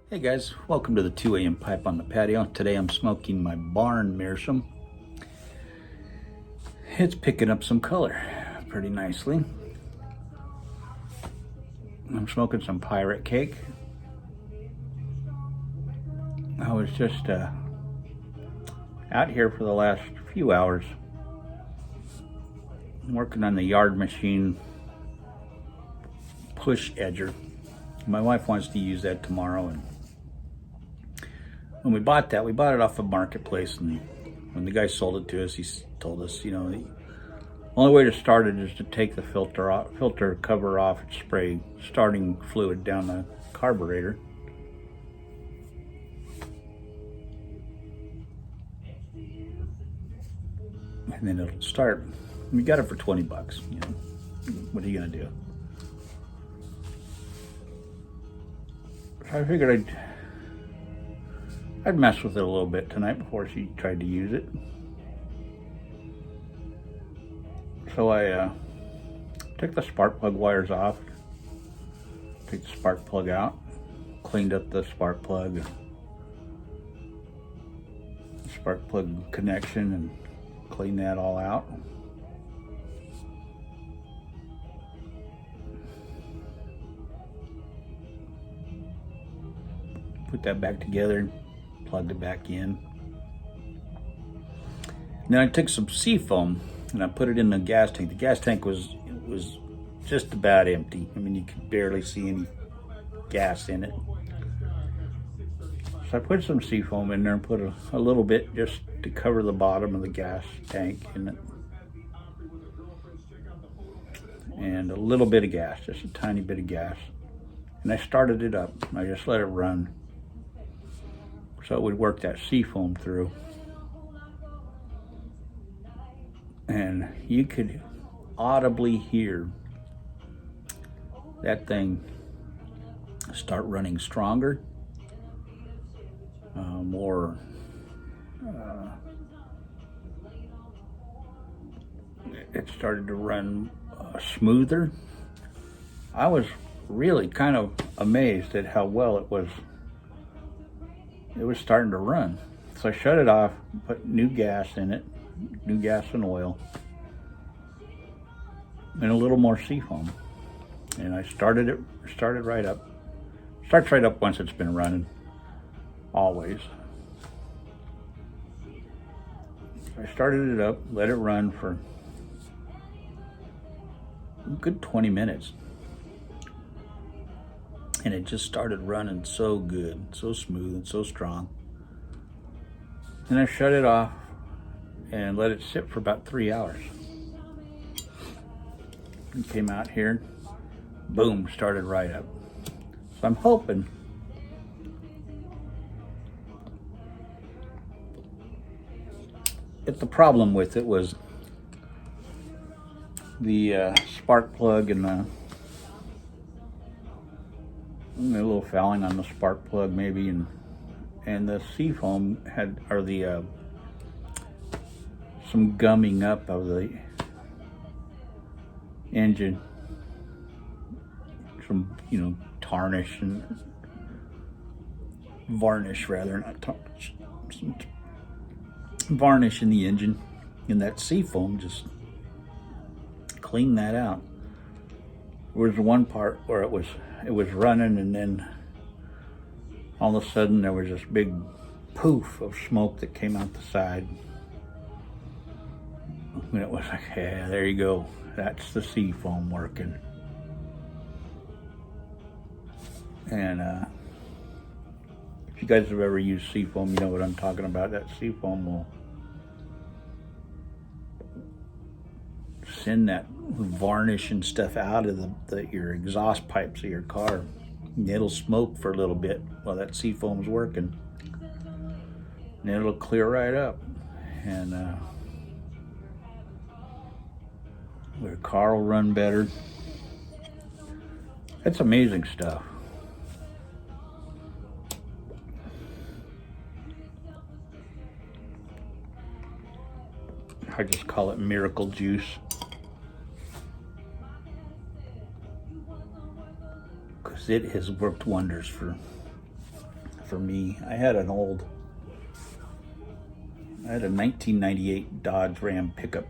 Hey guys, welcome to the 2 a.m. pipe on the patio. Today I'm smoking my barn meerschaum. It's picking up some color pretty nicely. I'm smoking some pirate cake. I was just out here for the last few hours working on the yard machine push edger. My wife wants to use that tomorrow, and when we bought it off a marketplace, and when the guy sold it to us, he told us, you know, the only way to start it is to take the filter cover off and spray starting fluid down the carburetor. And then it'll start. We got it for 20 bucks, you know. What are you gonna do? So I figured I'd mess with it a little bit tonight before she tried to use it. So I took the spark plug wires off, took the spark plug out, cleaned up the spark plug connection, and cleaned that all out. Put that back together, plugged it back in. Then I took some seafoam and I put it in the gas tank. The gas tank was just about empty. I mean, you could barely see any gas in it. So I put some seafoam in there and put a little bit just to cover the bottom of the gas tank in it. And a little bit of gas, just a tiny bit of gas. And I started it up. I just let it run so it would work that seafoam through. And you could audibly hear that thing start running stronger, more it started to run smoother. I was really kind of amazed at how well it was starting to run. So I shut it off, put new gas in it, new gas and oil, and a little more seafoam. And I started right up. Starts right up once it's been running, always. I started it up, let it run for a good 20 minutes. And it just started running so good, so smooth and so strong. And I shut it off and let it sit for about 3 hours. And came out here, boom, started right up. So I'm hoping that the problem with it was the spark plug and a little fouling on the spark plug maybe, and the seafoam had, or the some gumming up of the engine, some, you know, tarnish and varnish, rather, not tarnish, some varnish in the engine, and that seafoam just cleaned that out. There was one part where it was running, and then all of a sudden there was this big poof of smoke that came out the side. And it was like, yeah, there you go. That's the seafoam working. And if you guys have ever used seafoam, you know what I'm talking about. That seafoam will send that varnish and stuff out of your exhaust pipes of your car. And it'll smoke for a little bit while that seafoam's working. And it'll clear right up. And the car will run better. It's amazing stuff. I just call it miracle juice. Because it has worked wonders for me. I had a 1998 Dodge Ram pickup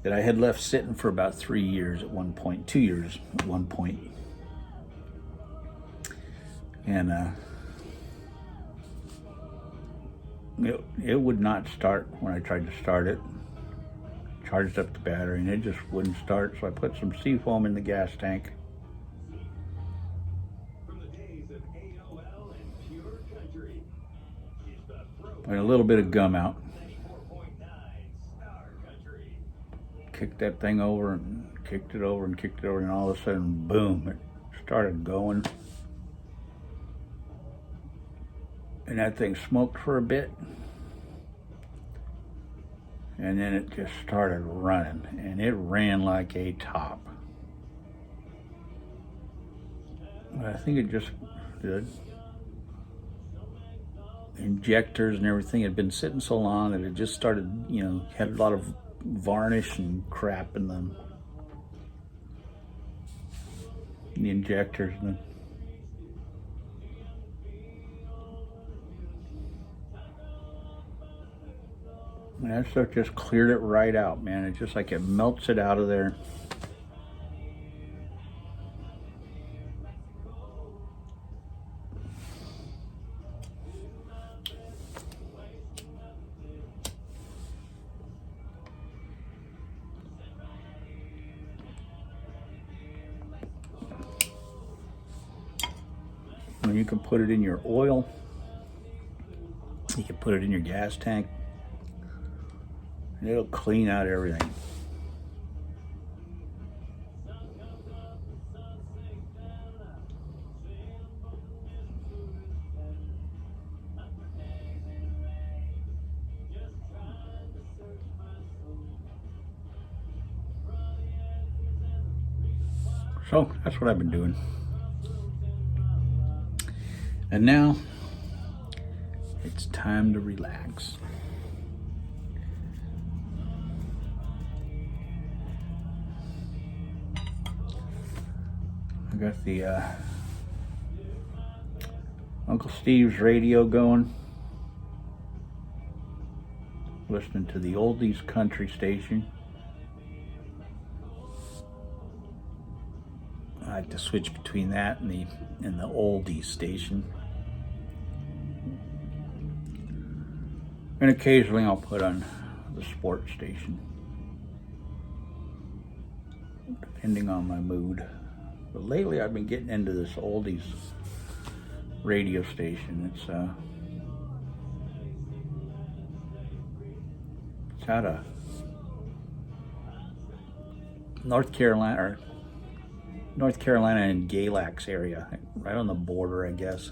that I had left sitting for about 3 years at one point, 2 years at one point. And it would not start when I tried to start it. Charged up the battery and it just wouldn't start, so I put some seafoam in the gas tank. And a little bit of gum out. Kicked that thing over and kicked it over and kicked it over, and all of a sudden, boom, it started going. And that thing smoked for a bit. And then it just started running, and it ran like a top. But I think it just did. Injectors and everything had been sitting so long that it just started, had a lot of varnish and crap in them. The injectors. And that stuff just cleared it right out, man. It's just like it melts it out of there. And you can put it in your oil. You can put it in your gas tank. And it'll clean out everything. So that's what I've been doing. And now it's time to relax. I got the Uncle Steve's radio going, listening to the oldies country station. I like to switch between that and the oldies station. And occasionally I'll put on the sports station, depending on my mood. But lately I've been getting into this oldies radio station. It's out of North Carolina and Galax area, right on the border, I guess.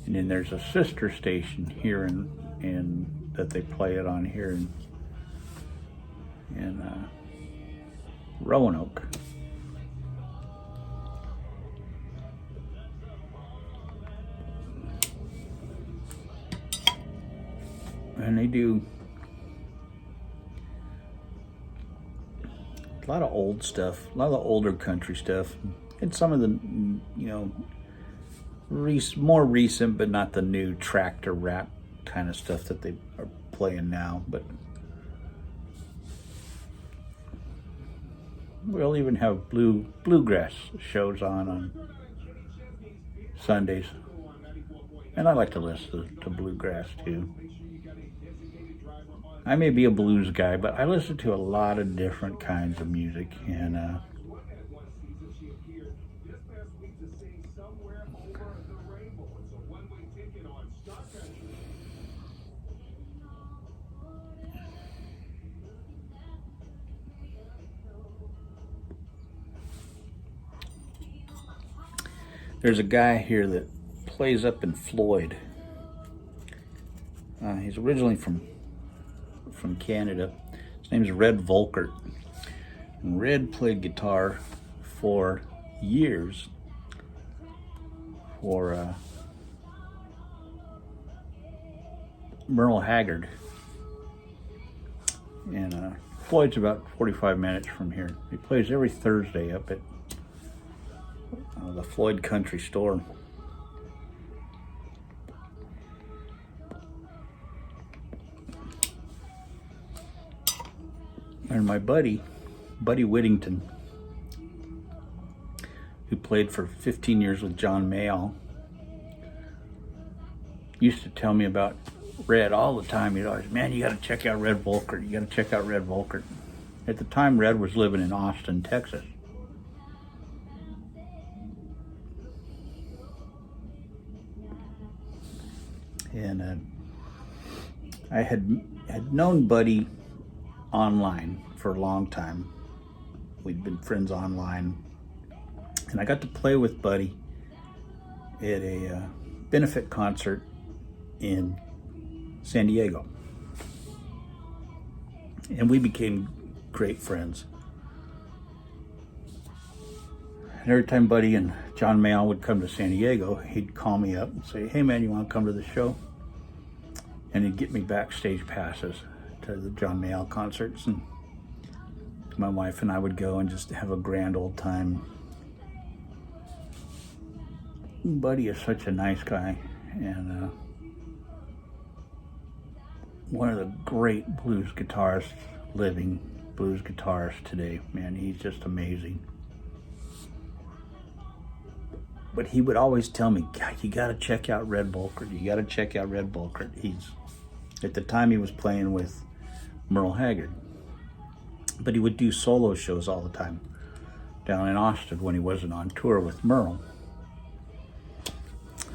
And then there's a sister station here in that they play it on here in Roanoke. And they do a lot of old stuff, a lot of the older country stuff, and some of the, more recent, but not the new tractor rap kind of stuff that they are playing now. But we'll even have bluegrass shows on Sundays, and I like to listen to bluegrass too. I may be a blues guy, but I listen to a lot of different kinds of music, and There's a guy here that plays up in Floyd. He's originally from Canada. His name is Red Volkeart. And Red played guitar for years for Merle Haggard. And Floyd's about 45 minutes from here. He plays every Thursday up at the Floyd Country Store. And my buddy Whittington, who played for 15 years with John Mayall, used to tell me about Red all the time. He'd always, man, you got to check out Red Volkeart. You got to check out Red Volkeart. At the time, Red was living in Austin, Texas. And I had known Buddy online for a long time. We'd been friends online. And I got to play with Buddy at a benefit concert in San Diego. And we became great friends. And every time Buddy and John Mayall would come to San Diego, he'd call me up and say, hey man, you want to come to the show? And he'd get me backstage passes to the John Mayall concerts, and my wife and I would go and just have a grand old time. Buddy is such a nice guy, and one of the great living blues guitarists today. Man, he's just amazing. But he would always tell me, God, you got to check out Red Volkeart. You got to check out Red Volkeart. At the time he was playing with Merle Haggard. But he would do solo shows all the time down in Austin when he wasn't on tour with Merle.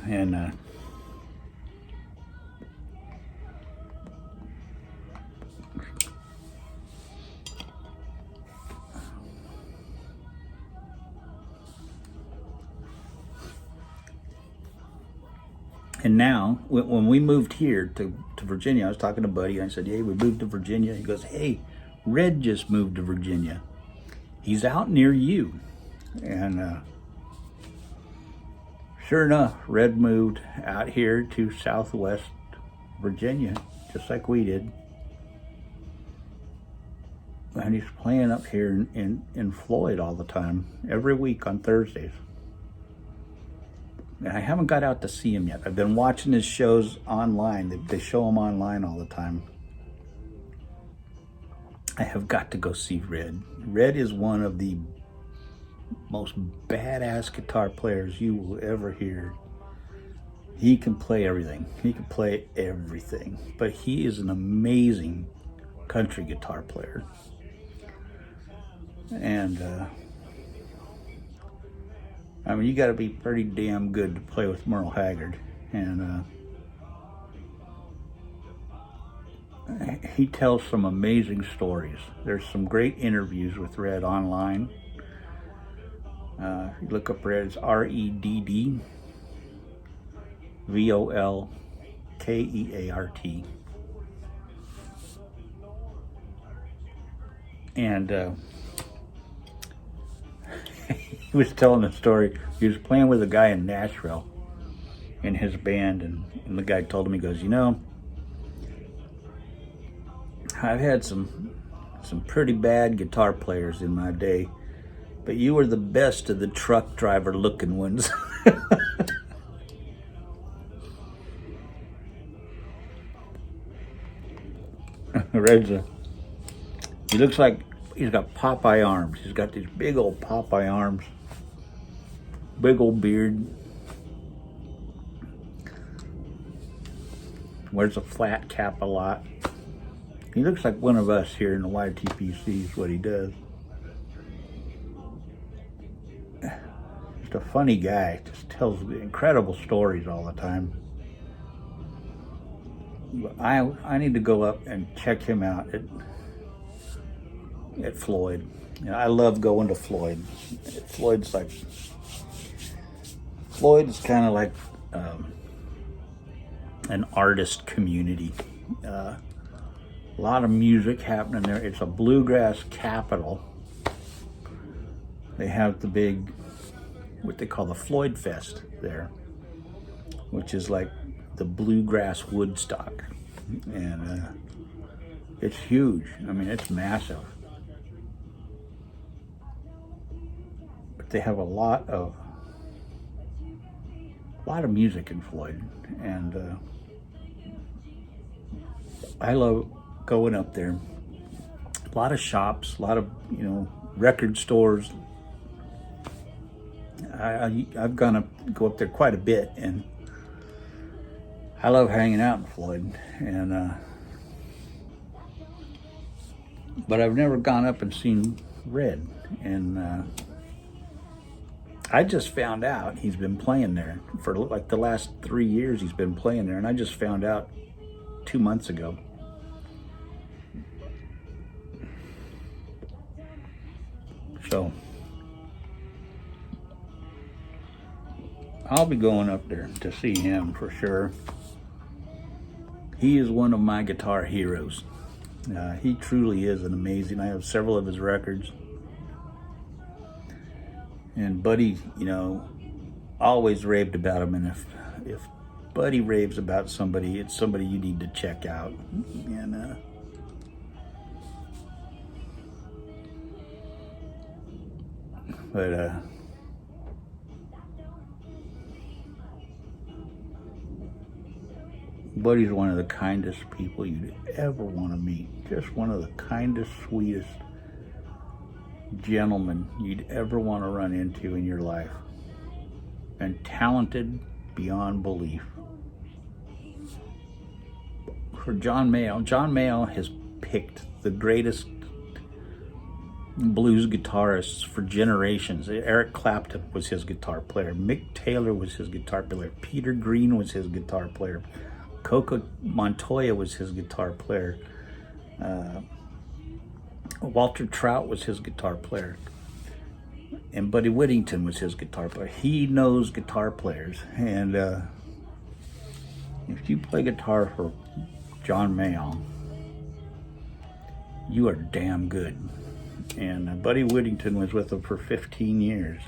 And now, when we moved here to Virginia, I was talking to Buddy. I said, hey, we moved to Virginia. He goes, hey, Red just moved to Virginia. He's out near you. And sure enough, Red moved out here to Southwest Virginia, just like we did. And he's playing up here in Floyd all the time, every week on Thursdays. And I haven't got out to see him yet. I've been watching his shows online. They show him online all the time. I have got to go see Red. Red is one of the most badass guitar players you will ever hear. He can play everything. But he is an amazing country guitar player. And I mean, you got to be pretty damn good to play with Merle Haggard. And he tells some amazing stories. There's some great interviews with Red online. You look up Red, it's REDD VOLKEART. And he was telling a story. He was playing with a guy in Nashville in his band, and the guy told him, he goes, you know, I've had some pretty bad guitar players in my day, but you were the best of the truck driver looking ones. He looks like he's got Popeye arms. He's got these big old Popeye arms, big old beard. Wears a flat cap a lot. He looks like one of us here in the YTPC is what he does. Just a funny guy. Just tells incredible stories all the time. But I need to go up and check him out at Floyd. You know, I love going to Floyd. Floyd's like Floyd is kind of like an artist community. A lot of music happening there. It's a bluegrass capital. They have the big, what they call the Floyd Fest there, which is like the bluegrass Woodstock. And it's huge. I mean, it's massive. But they have a lot of music in Floyd, and I love going up there. A lot of shops, a lot of record stores. I've go up there quite a bit, and I love hanging out in Floyd. And but I've never gone up and seen Red, and I just found out he's been playing there for like the last 3 years. He's been playing there, and I just found out 2 months ago. So I'll be going up there to see him for sure. He is one of my guitar heroes. He truly is an amazing. I have several of his records. And Buddy, always raved about him. And if Buddy raves about somebody, it's somebody you need to check out. And Buddy's one of the kindest people you'd ever want to meet. Just one of the kindest, sweetest gentlemen you'd ever want to run into in your life. And talented beyond belief. For John Mayall has picked the greatest blues guitarists for generations. Eric Clapton was his guitar player. Mick Taylor was his guitar player. Peter Green was his guitar player. Coco Montoya was his guitar player. Walter Trout was his guitar player. And Buddy Whittington was his guitar player. He knows guitar players. And if you play guitar for John Mayall, you are damn good. And Buddy Whittington was with him for 15 years.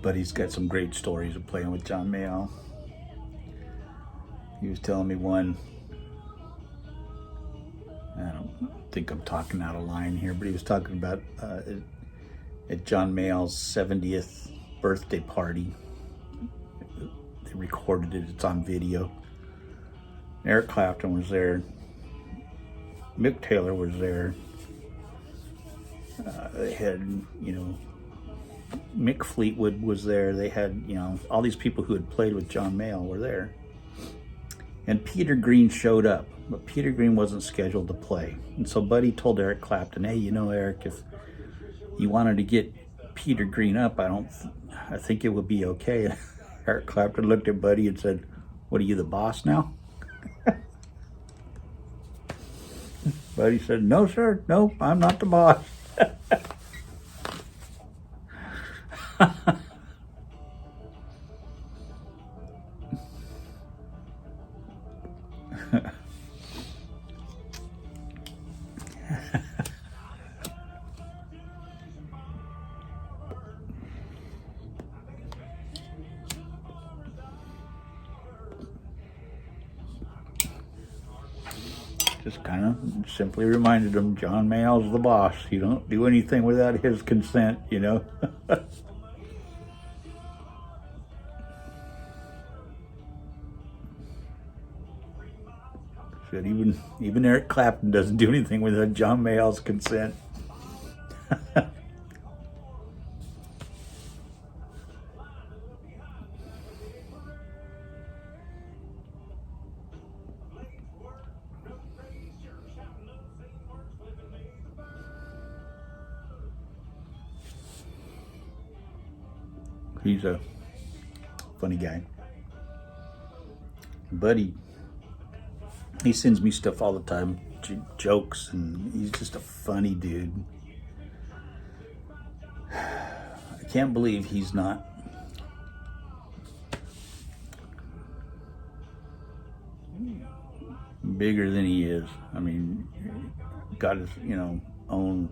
Buddy's got some great stories of playing with John Mayall. He was telling me one, I don't think I'm talking out of line here, but he was talking about at John Mayall's 70th birthday party. They recorded it, it's on video. Eric Clapton was there. Mick Taylor was there. They had, Mick Fleetwood was there. They had, all these people who had played with John Mayall were there. And Peter Green showed up, but Peter Green wasn't scheduled to play. And so Buddy told Eric Clapton, hey, Eric, if you wanted to get Peter Green up, I think it would be okay. Eric Clapton looked at Buddy and said, what, are you the boss now? Buddy said, no, sir. No, I'm not the boss. Just kind of simply reminded him, John Mayall's the boss. You don't do anything without his consent, Said even Eric Clapton doesn't do anything without John Mayall's consent. He's a funny guy. But he sends me stuff all the time, jokes, and he's just a funny dude. I can't believe he's not bigger than he is. I mean, got his, own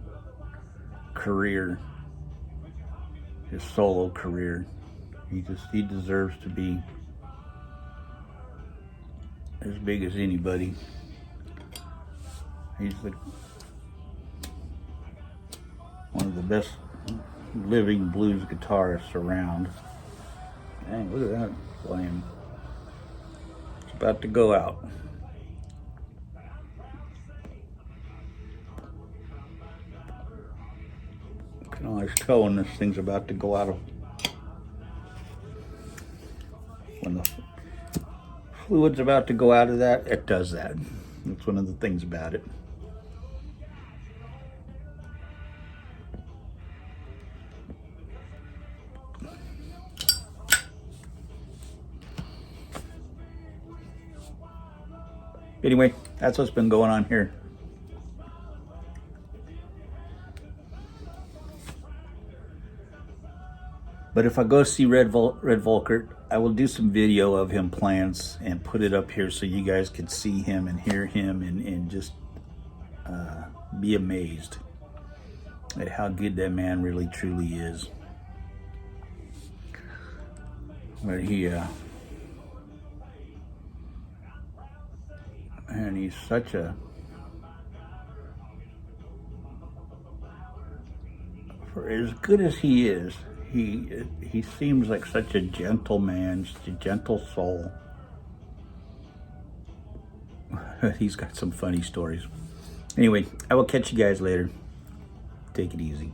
career, his solo career. He deserves to be as big as anybody. He's one of the best living blues guitarists around. Dang, look at that flame. It's about to go out. You can always tell when this thing's about to go out of, when the fluid's about to go out of that, it does that. That's one of the things about it. Anyway, that's what's been going on here. But if I go see Red Volkeart, I will do some video of him playing and put it up here so you guys can see him and hear him and just be amazed at how good that man really truly is. But and he's such a, for as good as he is, he seems like such a gentle man, just a gentle soul. He's got some funny stories. Anyway, I will catch you guys later. Take it easy.